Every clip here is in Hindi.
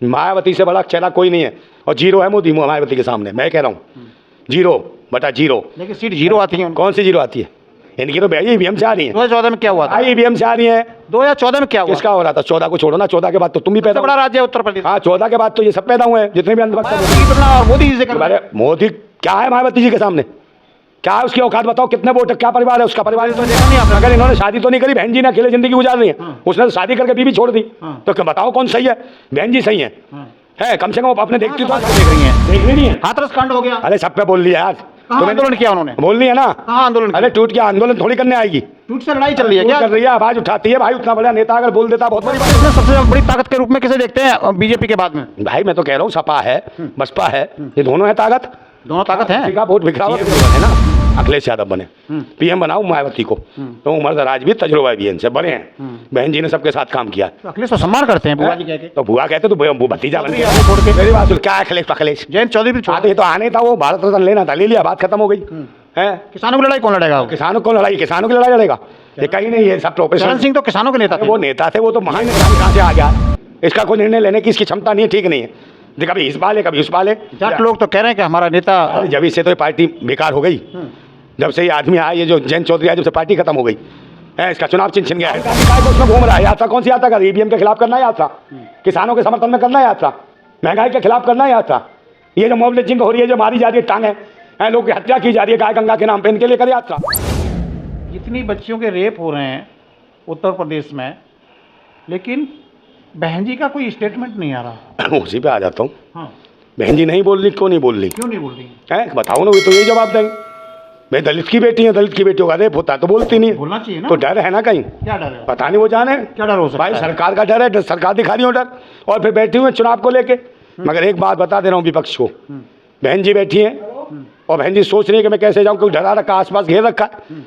मायावती से बड़ा चेहरा कोई नहीं है, और जीरो है मोदी मायावती के सामने। मैं कह रहा हूँ 0/0। लेकिन सीट 0 आती है। कौन सी 0 आती है? इनकी तो ईवीएम से आ रही है। 2014 में क्या हुआ था? ईवीएम से आ रही है। 2014 में क्या हुआ? किसका हो रहा था? 14 को छोड़ो ना, 14 के बाद तो तुम भी पैदा, बड़ा राज्य है उत्तर प्रदेश। हाँ 14 के बाद तो ये सब पैदा हुए हैं जितने भी अंधभक्त। मोदी जी से कर, मोदी क्या है मायावती जी के सामने? क्या है उसकी औकात? बताओ कितने वोट, क्या परिवार है उसका? परिवार तो देखा नहीं आपने। अगर इन्होंने शादी तो नहीं करी, बहन जी ने अकेले जिंदगी गुजार रही है। उसने तो शादी करके बीवी छोड़ दी। तो बताओ कौन सही है? बहन जी सही है कम से कम अपने देखती तो देख रही है, देख रही है। हाथरस कांड हो गया। अरे सब पे बोल लिया यार, तुम्हें आंदोलन किया उन्होंने, बोलनी है ना। कहाँ आंदोलन? अरे टूट के आंदोलन थोड़ी करने आएगी, टूट से लड़ाई चल रही है क्या? कर रही है, आवाज उठाती है भाई। उतना बड़ा नेता अगर बोल देता बहुत बड़ी बात। इसमें सबसे बड़ी ताकत के रूप में किसे देखते हैं बीजेपी के बाद में? भाई मैं तो कह रहा हूँ सपा है, बसपा है, ये दोनों है ताकत। दोनों ताकत है। वोट बिखराव है ना। अखिलेश यादव बने पीएम बनाओ मायावती को, तो उमर दराज भी तजुर्बा भी इनसे बड़े हैं। बहन जी ने सबके साथ काम किया। तो अखिलेश तो सम्मान करते हैं बुआ जी कहते। तो बुआ कहते तो वो भतीजा बन गया छोड़ के। मेरी बात सुन, क्या अखिलेश जयंत चौधरी भी छोड़, तो आने था, वो भारत रत्न लेना था, ले लिया, बात खत्म हो गई है। किसानों की लड़ाई कौन लड़ेगा? किसानों को लड़ाई, किसानों की लड़ाई लड़ेगा ये कहीं नहीं है। सब प्रोफेसर चरण सिंह तो किसानों के नेता थे। वो नेता थे, वो तो महान नेता कहाँ से आ गया? इसका कोई निर्णय लेने की इसकी क्षमता नहीं है, ठीक नहीं है। कभी इस बाले कभी उस बाले। जाट लोग तो कह रहे हैं कि हमारा नेता, जब से तो ये पार्टी बेकार हो गई, जब से ये आदमी आया, ये जो जयंत चौधरी आया, जब से पार्टी खत्म हो गई है, इसका चुनाव चिन्ह छिन गया है। उसमें घूम रहा है, यात्रा कौन सी यात्रा कर? ईवीएम के खिलाफ करना है यात्रा, किसानों के समर्थन में करना है यात्रा, महंगाई के खिलाफ करना है यात्रा। ये जो मॉब लिंचिंग हो रही है, जो मारी जा रही है टांगे, लोग की हत्या की जा रही है गाय गंगा के नाम पे, इनके लिए कर यात्रा। जितनी बच्चियों के रेप हो रहे हैं उत्तर प्रदेश में, लेकिन बहन जी का कोई स्टेटमेंट नहीं आ रहा। उसी पे आ जाता हूँ। हाँ, बहन जी नहीं बोल रही, क्यों नहीं बोल रही? क्यों नहीं बोल रही है? बताओ ना, वो तो ये जवाब देंगे। भाई दलित की बेटी है, दलित की बेटियों का रेप होता है तो बोलती नहीं। बोलना चाहिए ना। तो डर है ना कहीं? क्या डर है? पता नहीं वो जाने क्या डर हो सकता भाई है? सरकार का डर है, सरकार दिखा रही हो डर, और फिर बैठी हुई है चुनाव को लेके। मगर एक बात बता दे रहा हूँ विपक्ष को, बहन जी बैठी है और बहन जी सोच रही है कि मैं कैसे जाऊँ, क्योंकि डरा रखा, आसपास घेर रखा है।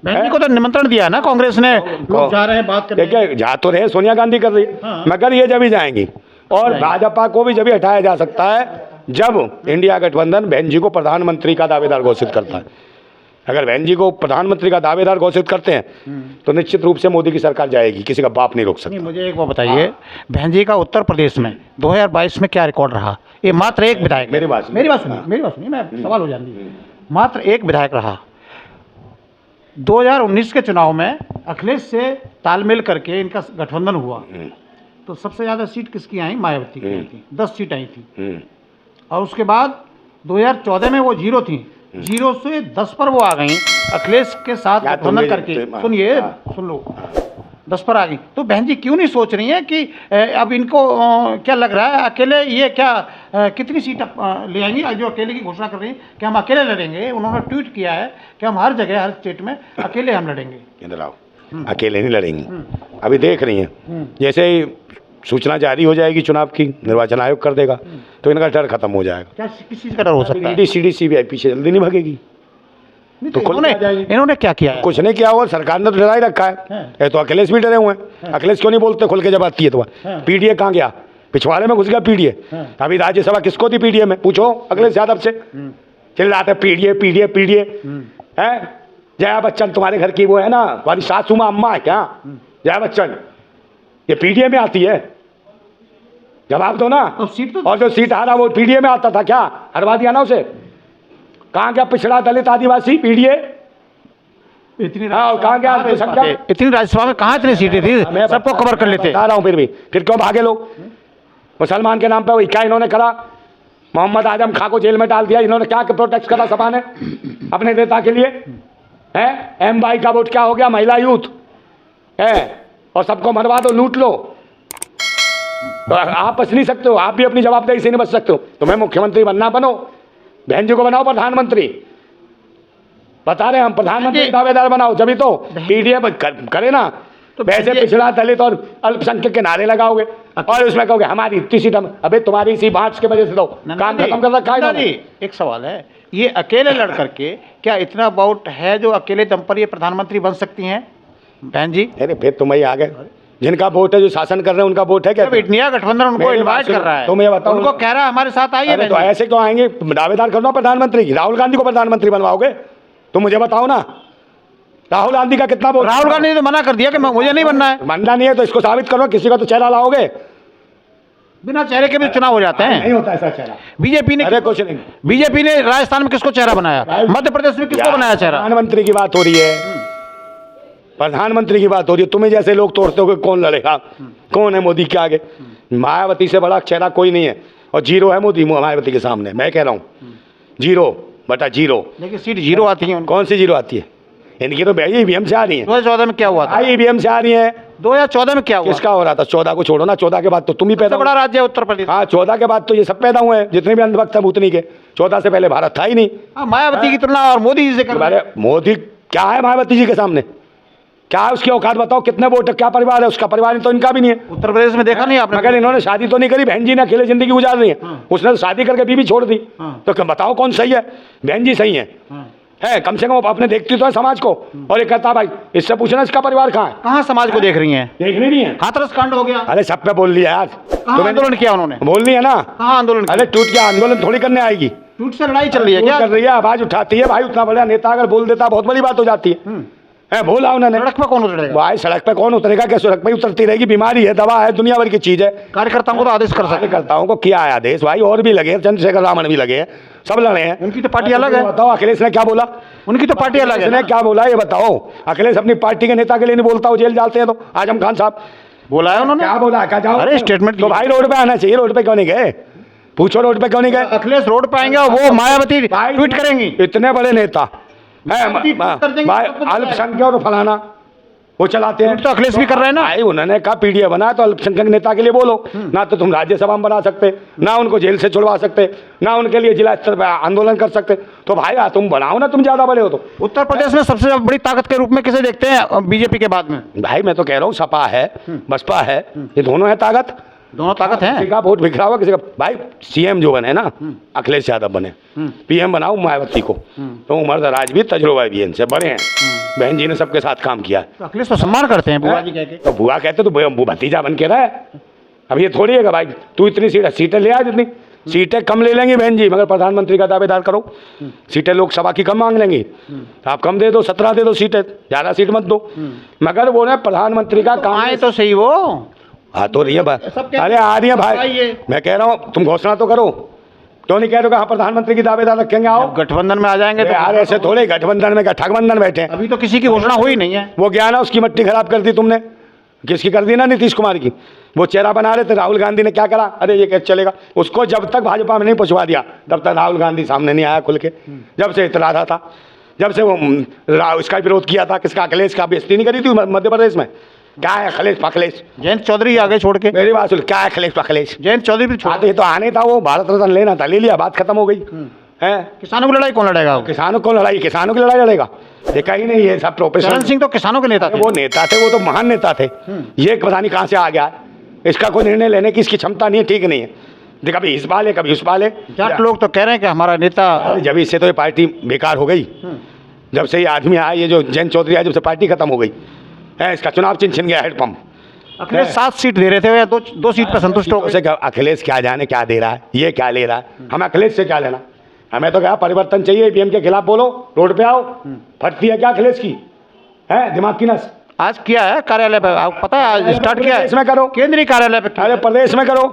बहन जी को तो निमंत्रण दिया ना कांग्रेस ने, लोग जा रहे हैं बात करने। देखिए जा तो रहे, सोनिया गांधी कर रही है, मगर ये जब ही जाएंगी। और भाजपा को भी जब ही हटाया जा सकता है जब इंडिया गठबंधन बहन जी को प्रधानमंत्री का दावेदार घोषित करता है। अगर बहन जी को प्रधानमंत्री का दावेदार घोषित करते हैं तो निश्चित रूप से मोदी की सरकार जाएगी, किसी का बाप नहीं रोक सकता। नहीं, मुझे एक बात बताइए, बहन जी का उत्तर प्रदेश में 2022 में क्या रिकॉर्ड रहा? ये मात्र एक विधायक, मेरी बात सुनिए, मैं सवाल हो जाती, मात्र एक विधायक रहा। 2019 के चुनाव में अखिलेश से तालमेल करके इनका गठबंधन हुआ, तो सबसे ज़्यादा सीट किसकी आई? मायावती की आई थी, 10 सीट आई थी। और उसके बाद 2014 में वो 0 थी, 0 से 10 पर वो आ गई अखिलेश के साथ गठबंधन करके। सुनिए, सुन लो, 10 पर आ गई। तो बहन जी क्यों नहीं सोच रही हैं कि अब इनको क्या लग रहा है, अकेले ये क्या कितनी सीट ले आएंगी? जो अकेले की घोषणा कर रही हैं कि हम अकेले लड़ेंगे। उन्होंने ट्वीट किया है कि हम हर जगह, हर स्टेट में अकेले हम लड़ेंगे। इधर आओ, अकेले नहीं लड़ेंगी। अभी देख रही हैं, जैसे ही सूचना जारी हो जाएगी चुनाव की, निर्वाचन आयोग कर देगा, तो इनका डर खत्म हो जाएगा। क्या किस चीज़ का डर हो सकता है? ईडी सीडी सीबीआई पीछे जल्दी नहीं भागेगी। तो इन्होंने क्या किया है? कुछ नहीं किया हुआ, सरकार ने तो डरा ही रखा है। तो अखिलेश भी डरे हुए हैं। अखिलेश क्यों नहीं बोलते खुल के जब आती है तो? पीडीए कहाँ गया? पिछवाड़े में घुस गया पीडीए। अभी राज्यसभा किसको थी पीडीए में? पूछो अखिलेश यादव से। चिल्लाते पीडीए पीडीए पीडीए है। जया बच्चन तुम्हारे घर की वो है ना, तुम्हारी सासू माँ अम्मा है क्या जया बच्चन? ये पीडीए में आती है? जवाब दो ना। और जो सीट हारा वो पीडीए में आता था क्या? हरवा दिया ना उसे। कहाँ गया पिछड़ा दलित आदिवासी पीडीए? इतनी कहाँ गया? इतनी राज्यसभा में कहाँ इतनी सीटें थी? सबको कवर कर लेते। बता रहा हूँ, फिर क्यों भागे लोग? मुसलमान के नाम पे क्या इन्होंने करा? मोहम्मद आजम खां को जेल में डाल दिया। इन्होंने क्या प्रोटेक्ट करा सपा ने अपने नेता के लिए? है एम बाई का वोट क्या हो गया? महिला यूथ है, और सबको मरवा दो, लूट लो। तो आप बच नहीं सकते हो, आप भी अपनी जवाबदेही से नहीं बच सकते हो। तुम्हें मुख्यमंत्री बनना, बनो। बहन जी को बनाओ प्रधानमंत्री। बता रहे हम, प्रधानमंत्री दावेदार बनाओ, जब तो पीडीए करे ना। तो वैसे पिछड़ा दलित और अल्पसंख्यक के नारे लगाओगे और उसमें कहोगे हमारी इतनी सीट हम। अबे तुम्हारी इसी बात की वजह से दो काम खत्म कर रखा है। एक सवाल है, ये अकेले लड़ करके क्या इतना वोट है जो अकेले दम पर ये प्रधानमंत्री बन सकती हैं बहन जी? अरे फिर तुम ही आ गए। जिनका वोट है, जो शासन कर रहे हैं, उनका वोट है क्या? इंडिया गठबंधन उनको इनवाइट कर रहा है। तुम ये बताओ, उनको कह रहा है हमारे साथ आइए। तो ऐसे क्यों आएंगे? दावेदार करना प्रधानमंत्री की। राहुल गांधी को प्रधानमंत्री बनवाओगे? तुम मुझे बताओ ना, राहुल गांधी का कितना वोट? राहुल गांधी ने तो मना कर दिया कि मुझे नहीं बनना है। बनना नहीं है तो इसको साबित करो, किसी का तो चेहरा लाओगे। बिना चेहरे के भी चुनाव हो जाते हैं। नहीं होता ऐसा चेहरा। बीजेपी ने अरे कुछ नहीं। बीजेपी ने राजस्थान में किसको चेहरा बनाया, मध्य प्रदेश में किसको बनाया चेहरा? प्रधानमंत्री की बात हो रही है, प्रधानमंत्री की बात हो रही है। तुम्हें जैसे लोग तोड़ते हो कि कौन लड़ेगा, कौन है मोदी के आगे? मायावती से बड़ा चेहरा कोई नहीं है, और जीरो है मोदी मायावती के सामने। मैं कह रहा हूँ 0/0। लेकिन सीट 0 आती है उनको। कौन सी 0 आती है? इनकी तो ईवीएम से आ रही है। 2014 में क्या हुआ था? ईवीएम से आ रही है। 2014 में क्या हुआ? किसका हो रहा था? 14 को छोड़ो ना, 14 के बाद तो तुम ही पैदा सबसे बड़ा राज्य है उत्तर प्रदेश। हाँ, 14 के बाद तो ये सब पैदा हुए हैं, जितने भी अंधभक्त हैं भूतनी के। 14 से पहले भारत था ही नहीं। मायावती की तुलना और मोदी जी से कर। अरे मोदी क्या है मायावती जी के सामने? क्या है उसकी औकात? बताओ कितने वोट, क्या परिवार है उसका? परिवार तो इनका भी नहीं है। उत्तर प्रदेश में देखा नहीं आपने? मगर इन्होंने शादी तो नहीं करी, बहन जी ने अकेले जिंदगी गुजार रही है। उसने तो शादी करके बीवी छोड़ दी। तो बताओ कौन सही है? बहन जी सही है, कम से कम अपने देखती तो है समाज को। और ये कहता भाई इससे पूछना इसका परिवार कहाँ है? कहाँ समाज को देख रही हैं? देख नहीं है। हाथरस कांड हो गया। अरे सब पे बोल लिया यार। कहाँ आंदोलन किया उन्होंने? बोल लिया ना। कहाँ आंदोलन? अरे टूट गया आंदोलन थोड़ी करने आएगी। टूट से लड़ाई चल रही है क्या? कर रही है, आवाज उठाती है भाई। उतना बड़ा नेता अगर बोल देता बहुत बड़ी बात हो जाती है। बोला उन्होंने। सड़क पे कौन उतरेगा भाई? सड़क पे कौन उतरेगा? क्या सड़क पे उतरती रहेगी? बीमारी है, दवा है, दुनिया भर की चीज है। कार्यकर्ताओं को तो आदेश कर सकते। कार्यकर्ताओं को किया है आदेश भाई, और भी लगे, चंद्रशेखर रावण भी लगे हैं, सब लड़े हैं। उनकी तो पार्टी अलग है। बताओ अखिलेश ने क्या बोला? उनकी तो पार्टी अलग है। ने क्या बोला ये बताओ? अखिलेश अपनी पार्टी के नेता के लिए नहीं बोलता, वो जेल डालते हैं। तो आजम खान साहब बोला है उन्होंने? क्या बोला? क्या जाओ? अरे स्टेटमेंट तो भाई रोड पे आना चाहिए, रोड पे क्यों नहीं गए? पूछो रोड पे क्यों नहीं गए? अखिलेश रोड पे आएंगे और वो मायावती ट्वीट करेंगी। इतने बड़े नेता अल्पसंख्यक और फलाना वो चलाते हैं। तो अखिलेश भी कर रहे हैं ना। भाई उन्होंने कहा पीडीए बनाया तो अल्पसंख्यक नेता के लिए बोलो ना। तो तुम राज्यसभा में बना सकते, ना उनको जेल से छुड़वा सकते, ना उनके लिए जिला स्तर पर आंदोलन कर सकते। तो भाई तुम बनाओ ना, तुम ज्यादा बड़े हो तो। उत्तर प्रदेश में सबसे बड़ी ताकत के रूप में किसे देखते हैं बीजेपी के बाद में? भाई मैं तो कह रहा हूँ सपा है, बसपा है, ये दोनों है ताकत। दोनों ताकत है। किसी का वोट बिखरा हुआ, किसी का। भाई सीएम जो बने ना अखिलेश यादव बने, पीएम बनाओ मायावती को। तो उम्र भी तजुर्बा भी इनसे बड़े हैं। बहन जी ने सबके साथ काम किया। तो अखिलेश तो सम्मान करते हैं बुआ जी कह के। तो बुआ कहते तो भतीजा बन के रहा है। अब ये थोड़ी है कि भाई तू इतनी सीटें ले आ, जितनी सीटें कम ले लेंगी बहन जी, मगर प्रधानमंत्री का दावेदार करो। सीटें लोकसभा की कम मांग लेंगी, आप कम दे दो, 17 दे दो सीटें, 11 सीट मत दो। मगर वो ना प्रधानमंत्री का काम आए तो सही वो आ तो रही है भाई। अरे आ रही है भाई, मैं कह रहा हूँ तुम घोषणा तो करो। क्यों नहीं कह रहे हो हाँ प्रधानमंत्री की दावेदार रखेंगे? आओ गठबंधन में आ जाएंगे तो यार ऐसे थोड़े गठबंधन में, क्या ठगबंधन बैठे हैं? अभी तो किसी की घोषणा हुई नहीं है। वो क्या ना उसकी मट्टी खराब कर दी तुमने। किसकी कर दी ना? नीतीश कुमार की। वो चेहरा बना रहे थे, राहुल गांधी ने क्या करा? अरे ये कैसे चलेगा? उसको जब तक भाजपा में नहीं पहुंचवा दिया तब तक राहुल गांधी सामने नहीं आया खुल के। जब से इतला रहा था, जब से वो इसका विरोध किया था, किसका? अखिलेश का बेइज्जती नहीं करी थी मध्य प्रदेश में? क्या है अखिलेश पखिलेश? जयंत चौधरी आगे छोड़ के। मेरी बात सुन, क्या है अखिलेश पखिलेश? जयंत चौधरी भी छोड़। ये तो आने था, वो भारत रत्न लेना था, ले लिया, बात खत्म हो गई है। किसानों की लड़ाई कौन लड़ेगा? किसानों को लड़ाई, किसानों की लड़ाई लड़ेगा? देखा ही नहीं, ये सब प्रोफेसर। चरण सिंह तो किसानों के नेता थे। वो नेता थे, वो तो महान नेता थे। ये पता नहीं कहाँ से आ गया। इसका कोई निर्णय लेने की इसकी क्षमता नहीं है, ठीक नहीं है। कभी इस बाले कभी उस बाले। जाट लोग तो कह रहे हैं कि हमारा नेता। जब इससे तो ये पार्टी बेकार हो गई, जब से ये आदमी आया, ये जो जयंत चौधरी आया, जब से पार्टी खत्म हो गई है। इसका चुनाव चिन्ह छिन गया, हेडपंप। अखिलेश 7 सीट दे रहे थे, या दो सीट पर संतुष्ट हो गए। अखिलेश क्या जाने क्या दे रहा है, ये क्या ले रहा है? हमें अखिलेश से क्या लेना? हमें तो क्या परिवर्तन चाहिए। ईवीएम के खिलाफ बोलो, रोड पे आओ। फटती है क्या अखिलेश की? है दिमाग की नस? आज किया है कार्यालय पे, आपको पता है? आज स्टार्ट किया है। इसमें करो, केंद्रीय कार्यालय पे। अरे प्रदेश में करो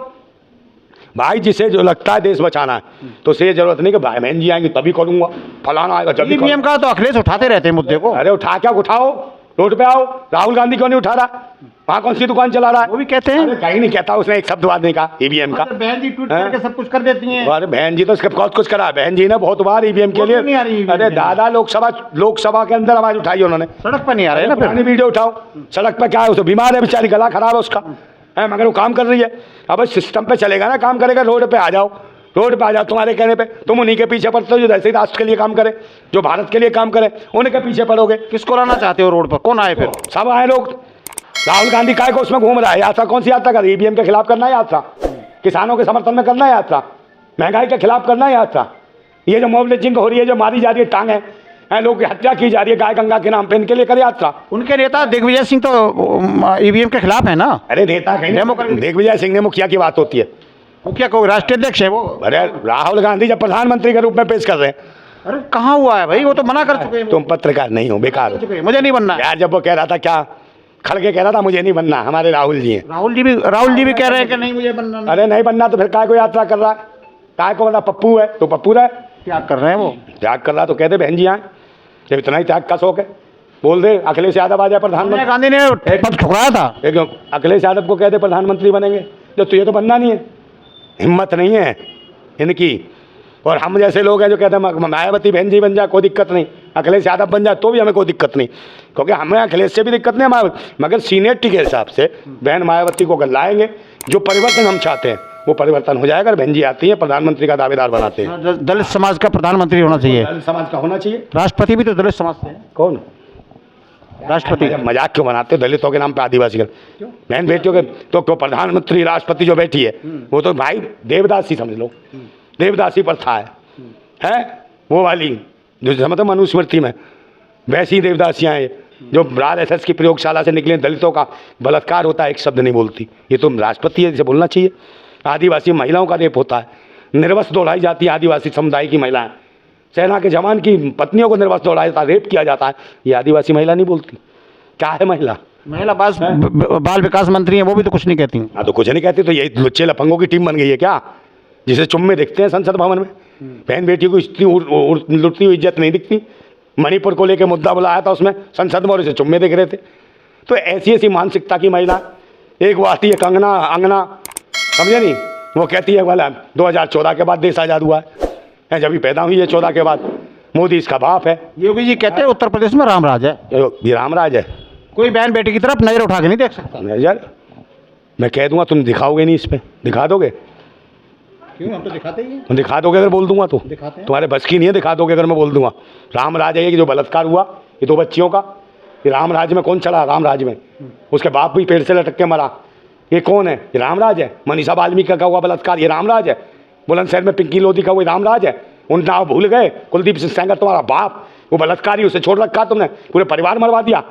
भाई। जिसे जो लगता है देश बचाना है, तो से जरूरत नहीं कि भाई बहन जी आएंगे तभी करूंगा, फलाना आएगा जब। ईवीएम का तो अखिलेश उठाते रहते हैं मुद्दे को। अरे उठा क्या उठाओ, रोड पे आओ। राहुल गांधी क्यों नहीं उठा रहा? वहाँ कौन सी दुकान चला रहा है? वो भी कहते हैं। कहीं नहीं कहता उसने एक शब्द बात नहीं कहा ईवीएम का। बहन जी ट्वीट करके सब कुछ कर देती हैं। अरे बहन जी तो इसके बहुत कुछ करा। बहन जी ने बहुत बार ईवीएम के लिए, अरे दादा लोकसभा के अंदर आवाज उठाई उन्होंने। सड़क पर नहीं आ रहे ना, पुरानी वीडियो उठाओ। सड़क पे क्या है? उसे बीमार है बेचारी, गला खराब है उसका, है, मगर वो काम कर रही है। अब सिस्टम पे चलेगा ना, काम करेगा। रोड पे आ जाओ, रोड पे आ जाओ। तुम्हारे कहने पे तुम उन्हीं के पीछे पड़ते हो जो ऐसे राष्ट्र के लिए काम करे, जो भारत के लिए काम करे, उनके पीछे पड़ोगे। किसको लाना चाहते हो रोड पर? कौन आए फिर? सब आए लोग। राहुल गांधी काय को उसमें घूम रहा है। यात्रा कौन सी यात्रा कर? ईवीएम के खिलाफ करना है यात्रा, किसानों के समर्थन में करना है यात्रा, महंगाई के खिलाफ करना है यात्रा। ये जो मॉब लिंचिंग हो रही है, जो मारी जा रही है टांगे, लोगों की हत्या की जा रही है गाय गंगा के नाम पे, इनके लिए करे यात्रा। उनके नेता दिग्विजय सिंह तो ईवीएम के खिलाफ है ना? अरे नेता कहीं दिग्विजय सिंह ने मुखिया की बात होती है। मुखिया को राष्ट्रीय अध्यक्ष है वो। अरे राहुल गांधी जब प्रधानमंत्री के रूप में पेश कर रहे हैं। अरे कहाँ हुआ है भाई? वो तो मना कर चुके हैं। तुम पत्रकार नहीं हो, बेकार हो। मुझे नहीं बनना यार। जब वो कह रहा था क्या खड़के कह रहा था मुझे नहीं बनना, हमारे राहुल जी हैं। राहुल जी भी कह रहे हैं कि नहीं मुझे बनना नहीं। अरे नहीं बनना तो फिर काय को यात्रा कर रहा है, काय को मतलब पप्पू है तो पप्पू रहे, त्याग कर रहे हैं वो। त्याग कर रहा तो कहते बहन जी आए, जब इतना ही त्याग का शौक है बोल दे अखिलेश यादव आ जाए सोनिया प्रधानमंत्री। गांधी ने पद ठुकराया था। एक अखिलेश यादव को कहते प्रधानमंत्री बनेंगे, जब तुझे तो बनना नहीं है, हिम्मत नहीं है इनकी। और हम जैसे लोग हैं जो कहते हैं मायावती बहन जी बन जाए कोई दिक्कत नहीं, अखिलेश यादव बन जाए तो भी हमें कोई दिक्कत नहीं, क्योंकि हमें अखिलेश से भी दिक्कत नहीं है मायावती, मगर सीनियरिटी के हिसाब से बहन मायावती को अगर लाएंगे, जो परिवर्तन हम चाहते हैं वो परिवर्तन हो जाएगा। बहन जी आती है, प्रधानमंत्री का दावेदार बनाते हैं। दलित समाज का प्रधानमंत्री होना चाहिए, दलित समाज का होना चाहिए। राष्ट्रपति भी तो दलित समाज से है। कौन राष्ट्रपति? मजाक क्यों बनाते हो दलितों के नाम पे आदिवासी का? बहन बेटियों के तो प्रधानमंत्री राष्ट्रपति जो बैठी है वो तो भाई देवदासी समझ लो, देवदासी प्रथा है वो वाली जो मतलब मनुस्मृति में वैसी देवदासियाँ हैं जो RSS की प्रयोगशाला से निकले दलितों का बलात्कार होता है, एक शब्द नहीं बोलती। ये तो राष्ट्रपति है, इसे बोलना चाहिए। आदिवासी महिलाओं का रेप होता है, निर्वस्त्र दौड़ाई जाती है आदिवासी समुदाय की महिलाएं, सेना के जवान की पत्नियों को निर्वस्त्र दौड़ाया जाता है, रेप किया जाता है, ये आदिवासी महिला नहीं बोलती। क्या है महिला? बाल विकास मंत्री हैं, वो भी तो कुछ नहीं कहती। हाँ तो कुछ नहीं कहती, तो यही लुच्चे लफंगों की टीम बन गई है क्या, जिसे चुम्मे दिखते हैं संसद भवन में? बहन बेटी को इतनी लुटती हुई इज्जत नहीं दिखती। मणिपुर को लेकर मुद्दा बुलाया था उसमें संसद में और इसे चुम्मे दिख रहे थे। तो ऐसी ऐसी मानसिकता की महिला, एक वो आती है कंगना अंगना, समझे नहीं, वो कहती है वाला 2014 के बाद देश आज़ाद हुआ है, जब भी पैदा हुई है 14 के बाद, मोदी इसका बाप है। योगी जी कहते हैं उत्तर प्रदेश में रामराज है। ये रामराज है, कोई बहन बेटी की तरफ नजर उठा के नहीं देख सकता। यार मैं कह दूंगा तुम दिखाओगे नहीं, इस पे दिखा दोगे? क्यों, हम तो दिखाते ही हैं। तुम दिखा दोगे अगर बोल दूंगा तो? दिखाते हैं। तुम्हारे बस की नहीं है, दिखा दोगे अगर मैं बोल दूंगा। रामराज है ये जो बलात्कार हुआ ये 2 बच्चियों का, ये रामराज में कौन चला? रामराज में उसके बाप भी पेड़ से लटक के मरा, ये कौन है? ये रामराज है। मनीषा वाल्मीकि का हुआ बलात्कार, ये रामराज है। बुलंदशहर में पिंकी लोधी का वो रामराज है। उन नाव भूल गए, कुलदीप सिंह सेंगर तुम्हारा बाप, वो बलात्कारी, उसे छोड़ रखा तुमने, पूरे परिवार मरवा दिया,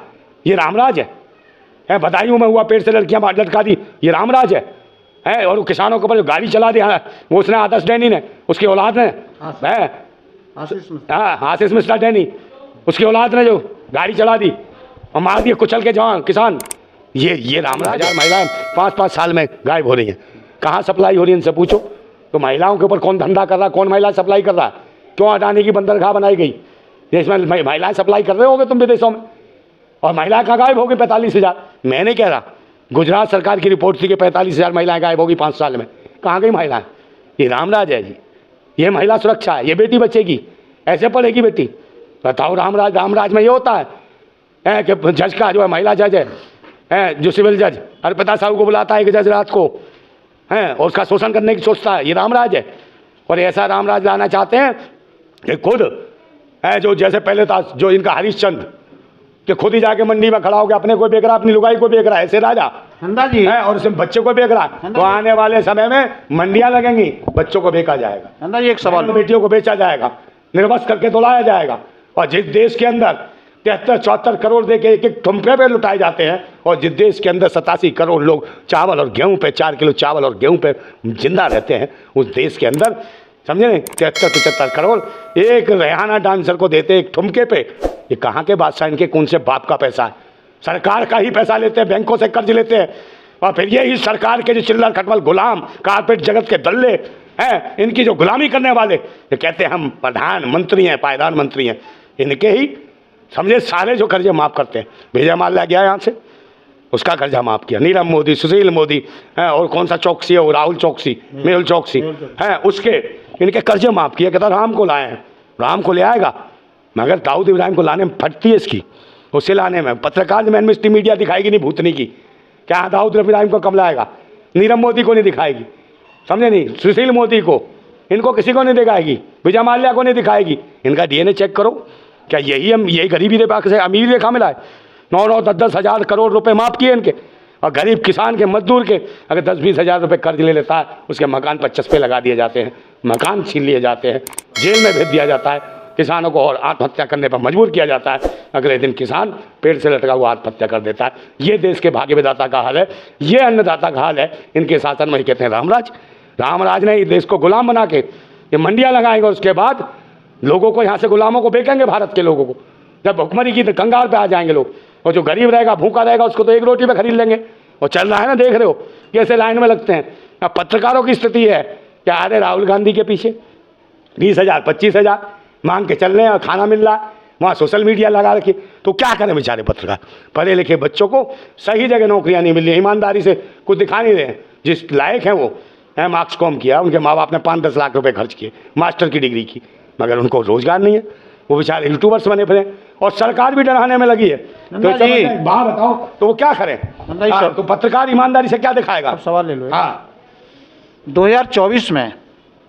ये रामराज है। बदायूं में हुआ पेड़ से लड़कियां लटका दी, ये रामराज है। और वो किसानों के ऊपर जो गाड़ी चला दिया वो उसने आदर्श डैनी ने, उसकी औलाद ने, आशीष मिश्रा डैनी, उसकी औलाद ने जो गाड़ी चला दी और मार दिए कुचल के जवान किसान, ये रामराज। महिलाएं 5-5 साल में गायब हो रही हैं, कहाँ सप्लाई हो रही है इनसे पूछो। तो महिलाओं के ऊपर कौन धंधा कर रहा है, कौन महिला सप्लाई कर रहा है? क्यों अडानी की बंदरगाह बनाई गई? देश में महिलाएं सप्लाई कर रहे होगे तुम विदेशों में, और महिलाएं कहाँ गायब हो गई? 45,000। मैं नहीं कह रहा, गुजरात सरकार की रिपोर्ट थी कि 45,000 महिलाएं गायब होगी 5 साल में। कहाँ गई महिलाएं? ये रामराज है जी, ये महिला सुरक्षा है, ये बेटी बचेगी, ऐसे पढ़ेगी बेटी। बताओ रामराज में ये होता है कि जज का जो है महिला जज है जो सिविल जज अर्पिता साहू को बुलाता है कि जज रात को है और उसका शोषण करने की सोचता है, ये रामराज है। और ऐसा रामराज लाना चाहते हैं कि खुद है जो जैसे पहले था जो इनका हरिश्चंद्र, कि खुद ही जाके मंडी में खड़ा हो गया, अपने को बेच रहा, अपनी लुगाई को बेच रहा है, ऐसे राजा नंदा जी है, और उसमें बच्चे को बेच रहा है। तो आने वाले समय में मंडियां लगेंगी, बच्चों को बेचा जाएगा, नंदा जी एक सवाल, बेटियों को बेचा जाएगा, निर्वस्त्र करके दौड़ाया जाएगा। और जिस देश के अंदर 73-74 करोड़ दे के एक ठुमके पे लुटाए जाते हैं, और जिस देश के अंदर 87 करोड़ लोग चावल और गेहूं पे 4 किलो चावल और गेहूं पे जिंदा रहते हैं, उस देश के अंदर समझे नहीं 73-75 करोड़ एक रेहाना डांसर को देते एक ठुमके पे। ये कहाँ के बादशाह, इनके कौन से बाप का पैसा है? सरकार का ही पैसा लेते हैं, बैंकों से कर्ज लेते हैं, और फिर यही सरकार के जो चिल्लर खटमल गुलाम कारपेट जगत के दल्ले हैं, इनकी जो गुलामी करने वाले, ये कहते हैं हम प्रधानमंत्री हैं, पायदान मंत्री हैं, इनके ही समझे सारे जो कर्जे माफ़ करते हैं। विजय माल्या गया यहाँ से, उसका कर्जा माफ़ किया, नीरव मोदी, सुशील मोदी है, और कौन सा चौकसी है वो, राहुल चौकसी, मेहुल चौकसी है, उसके इनके कर्जे माफ़ किए। कहता राम को लाए हैं, राम को ले आएगा, मगर दाऊद इब्राहिम को लाने में फटती है इसकी, उसे लाने में पत्रकार में एनमिस्टी मीडिया दिखाएगी नहीं भूतनी की, क्या दाऊद इब्राहिम को कब लाएगा? नीरव मोदी को नहीं दिखाएगी, समझे नहीं, सुशील मोदी को, इनको किसी को नहीं दिखाएगी, विजय माल्या को नहीं दिखाएगी। इनका डीएनए चेक करो, क्या यही गरीबी रेखा से अमीर रेखा मिला है? 9-9, 10-10 हज़ार करोड़ रुपए माफ़ किए इनके, और गरीब किसान के मजदूर के अगर 10-20 हज़ार रुपये कर्ज ले लेता है, उसके मकान पर चस्पे लगा दिए जाते हैं, मकान छीन लिए जाते हैं, जेल में भेज दिया जाता है किसानों को, और आत्महत्या करने पर मजबूर किया जाता है। अगले दिन किसान पेड़ से लटका हुआ आत्महत्या कर देता है। ये देश के भाग्य विधाता का हाल है, ये अन्नदाता का हाल है। इनके शासन में ही कहते हैं रामराज। रामराज ने इस देश को गुलाम बना के ये मंडियाँ लगाएंगे, और उसके बाद लोगों को यहाँ से गुलामों को बेचेंगे, भारत के लोगों को। जब भुखमरी की कंगाल पे आ जाएंगे लोग, और जो गरीब रहेगा, भूखा रहेगा, उसको तो एक रोटी पे खरीद लेंगे। और चल रहा है ना, देख रहे हो कैसे लाइन में लगते हैं। अब पत्रकारों की स्थिति है कि आ रहे राहुल गांधी के पीछे 20,000 25,000 मांग के चल रहे हैं और खाना मिल रहा है, वहाँ सोशल मीडिया लगा रखी। तो क्या करें बेचारे पत्रकार, पढ़े लिखे बच्चों को सही जगह नौकरियाँ नहीं मिल रही, ईमानदारी से कुछ दिखा नहीं रहे। जिस लायक हैं वो हैं, मार्क्स कॉम किया, उनके माँ बाप ने 5-10 लाख रुपए खर्च किए, मास्टर की डिग्री की, मगर उनको रोजगार नहीं है। वो बेचारे यूट्यूबर्स बने फिरे और सरकार भी डराने में लगी है। तो जी बात बताओ, तो वो क्या करें? हाँ, तो पत्रकार ईमानदारी से क्या दिखाएगा? अब सवाल ले लो। हाँ, 2024 में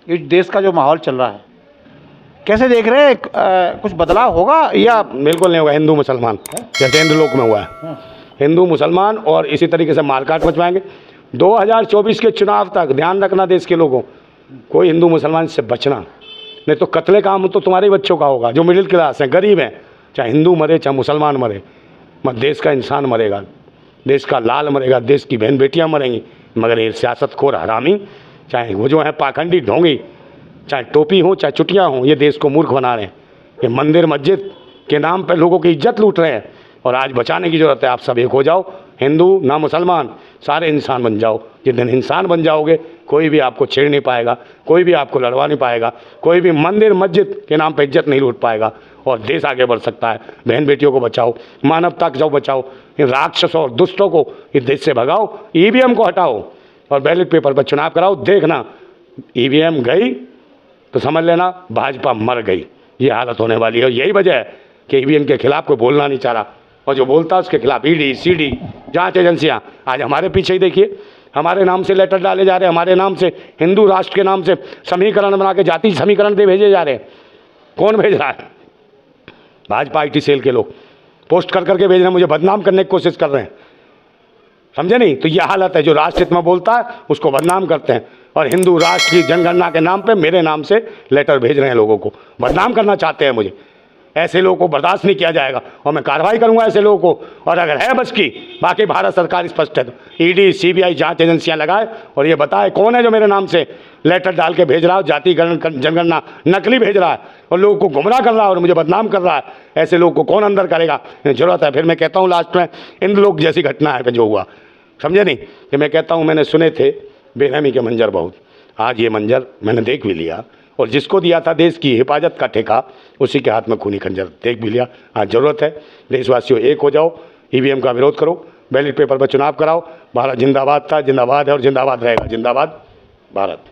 इस देश का जो माहौल चल रहा है, कैसे देख रहे हैं? कुछ बदलाव होगा या? बिल्कुल नहीं होगा। हिंदू मुसलमान जैसे इंद्रलोक में हुआ है, हिंदू मुसलमान और इसी तरीके से मारकाट मचवाएंगे। 2024 के चुनाव तक ध्यान रखना देश के लोगों, कोई हिंदू मुसलमान से बचना, नहीं तो कत्ले काम तो तुम्हारे बच्चों का होगा जो मिडिल क्लास हैं, गरीब हैं। चाहे हिंदू मरे चाहे मुसलमान मरे, मत देश का इंसान मरेगा, देश का लाल मरेगा, देश की बहन बेटियां मरेंगी। मगर ये सियासतखोर हरामी, चाहे वो जो है पाखंडी ढोंगी, चाहे टोपी हो चाहे चुटियाँ हों, ये देश को मूर्ख बना रहे हैं। ये मंदिर मस्जिद के नाम पर लोगों की इज्जत लूट रहे हैं। और आज बचाने की ज़रूरत है। आप सब एक हो जाओ, हिंदू ना मुसलमान, सारे इंसान बन जाओ। जिस दिन इंसान बन जाओगे, कोई भी आपको छेड़ नहीं पाएगा, कोई भी आपको लड़वा नहीं पाएगा, कोई भी मंदिर मस्जिद के नाम पर इज्जत नहीं लूट पाएगा और देश आगे बढ़ सकता है। बहन बेटियों को बचाओ, मानवता को बचाओ, इन राक्षसों और दुष्टों को इस देश से भगाओ, ईवीएम को हटाओ और बैलेट पेपर पर चुनाव कराओ। देखना, ईवीएम गई तो समझ लेना भाजपा मर गई। ये हालत होने वाली है। और यही वजह है कि ईवीएम के खिलाफ कोई बोलना नहीं चाह रहा, और जो बोलता है उसके खिलाफ ईडी सीडी जांच एजेंसियां आज हमारे पीछे ही। देखिए, हमारे नाम से लेटर डाले जा रहे हैं, हमारे नाम से हिंदू राष्ट्र के नाम से समीकरण बना के जाति समीकरण दे भेजे जा रहे हैं। कौन भेज रहा है? भाजपा IT सेल के लोग पोस्ट कर करके भेज रहे हैं, मुझे बदनाम करने की कोशिश कर रहे हैं। समझे नहीं? तो ये हालत है। जो राष्ट्र हित में बोलता है उसको बदनाम करते हैं, और हिंदू राष्ट्र की जनगणना के नाम पे मेरे नाम से लेटर भेज रहे हैं, लोगों को बदनाम करना चाहते हैं मुझे। ऐसे लोगों को बर्दाश्त नहीं किया जाएगा और मैं कार्रवाई करूंगा ऐसे लोगों को। और अगर है बस की, बाकी भारत सरकार स्पष्ट है, तो ईडी CBI जांच एजेंसियां लगाए और ये बताए कौन है जो मेरे नाम से लेटर डाल के भेज रहा है, जाति जनगणना नकली भेज रहा है और लोगों को गुमराह कर रहा है और मुझे बदनाम कर रहा है। ऐसे लोगों को कौन अंदर करेगा? जरूरत है। फिर मैं कहता हूँ लास्ट में, इंद्रलोक जैसी घटना है जो हुआ, समझे नहीं? कि मैं कहता हूँ, मैंने सुने थे बेरहमी के मंजर बहुत, आज ये मंजर मैंने देख भी लिया। और जिसको दिया था देश की हिफाजत का ठेका, उसी के हाथ में खूनी खंजर देख भी लिया। आज ज़रूरत है देशवासियों, एक हो जाओ, ईवीएम का विरोध करो, बैलेट पेपर पर चुनाव कराओ। भारत जिंदाबाद था, जिंदाबाद है और जिंदाबाद रहेगा। जिंदाबाद भारत।